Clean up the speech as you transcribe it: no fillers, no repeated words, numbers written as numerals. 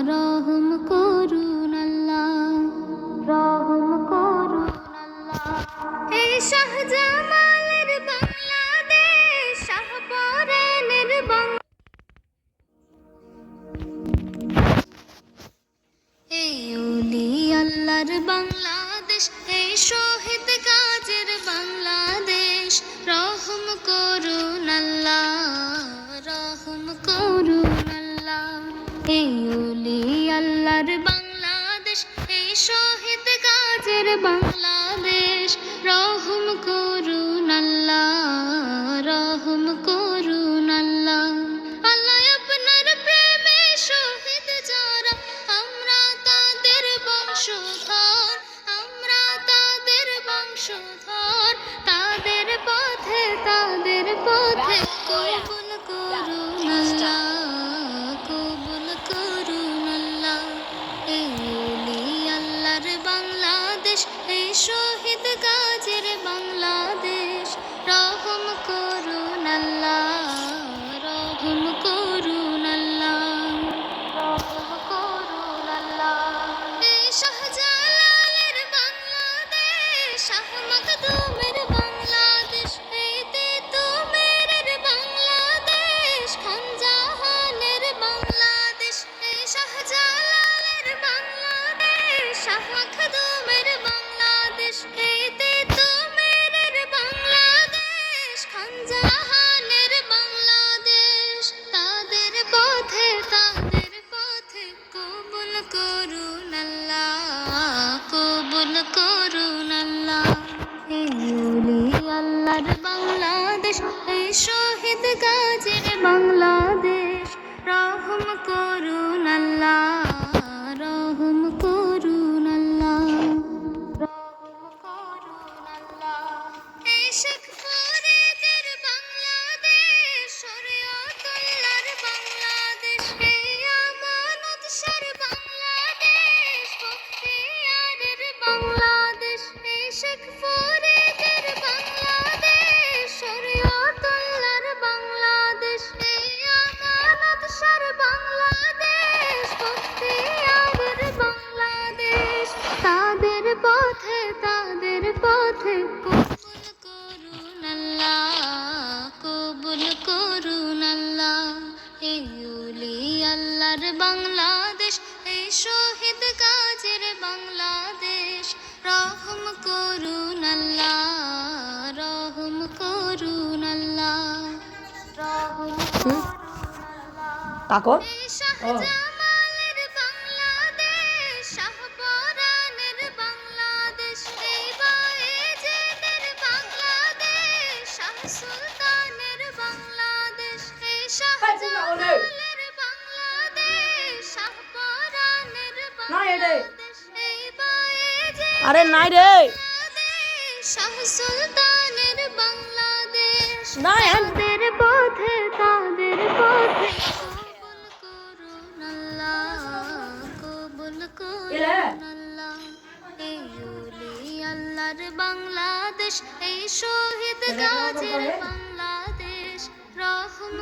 রহম করুন আল্লাহ, রহম করুন আল্লাহ। এই শাহজামালের বাংলাদেশ, শাহপরানের এই ওলি আল্লাহর বাংলাদেশ, এই শহীদ গাজীর বাংলাদেশ, রহম করুন আল্লাহ, রহম করুন আল্লাহ। এই ওলি আল্লাহর বাংলাদেশ, এই শহীদ গাজীর বাংলাদেশ, রহম করুন আল্লাহ, রহম করুন আল্লাহ। আল্লাহ আপনার প্রেমে শহীদ যারা, আমরা তাদের বংশধর, আমরা তাদের বংশধর। তাদের পথে কবুল করুন আল্লাহ, কবুল করুন আল্লাহ। এই ওলি আল্লাহর বাংলাদেশ, এই শহীদ গাজীর বাংলাদেশ, রহম করুন আল্লাহ, রহম করুন আল্লাহ, রহম করুন আল্লাহ। এই শাহজালালের বাংলাদেশ, শাহ মাকদুমের বাংলাদেশ, এই তেতুমেরের বাংলাদেশ, খানজাহানের বাংলাদেশ। এই শাহজালালের বাংলাদেশ, শাহ মাকদুমের বাংলাদেশ, এই তেতুমেরের বাংলাদেশ, খানজাহানের বাংলাদেশ। তাদের পথে কবুল করুন আল্লাহ, কবুল করুন আল্লাহ। এই ওলি আল্লাহর বাংলাদেশ, এই শহীদ গাজীর বাংলাদেশ, রহম করুন আল্লাহ, রহম করুন আল্লাহ, রহম করুন আল্লাহ। এই শেখ ফরিদের বাংলাদেশ, শরীয়তুল্লাহর বাংলাদেশ, এই আমানত শাহর বাংলাদেশ, বখতিয়ারের বাংলাদেশ। এই শেখ ফরিদের বাংলাদেশ, শরীয়তুল্লাহর বাংলাদেশ, এই আমানত শাহর বাংলাদেশ, বখতিয়ারের বাংলাদেশ। তাদের পথে কবুল করুন আল্লাহ, কবুল করুন আল্লাহ। এই ওলি আল্লাহর বাংলাদেশ, এই শহীদ গাজীর বাংলাদেশ, রহম করুন আল্লাহ, রহম করুন আল্লাহ, রহম করুন আল্লাহ। কাকর এই শাহজামালের বাংলাদেশ, শাহপরানের বাংলাদেশ, এই বায়েজিদের বাংলাদেশ, শাহ সুলতানের বাংলাদেশ। এই শাহজামালের বাংলাদেশ, শাহপরানের বাংলাদেশ, এই বায়েজিদের আরে নাই রে বাংলাদেশ, শাহ সুলতানের বাংলাদেশ। নাই তাদের পথে কবুল করুন আল্লাহ, কবুল করুন আল্লাহ। এই ওলি আল্লাহর বাংলাদেশ, এই শহীদ গাজীর বাংলাদেশ, রহম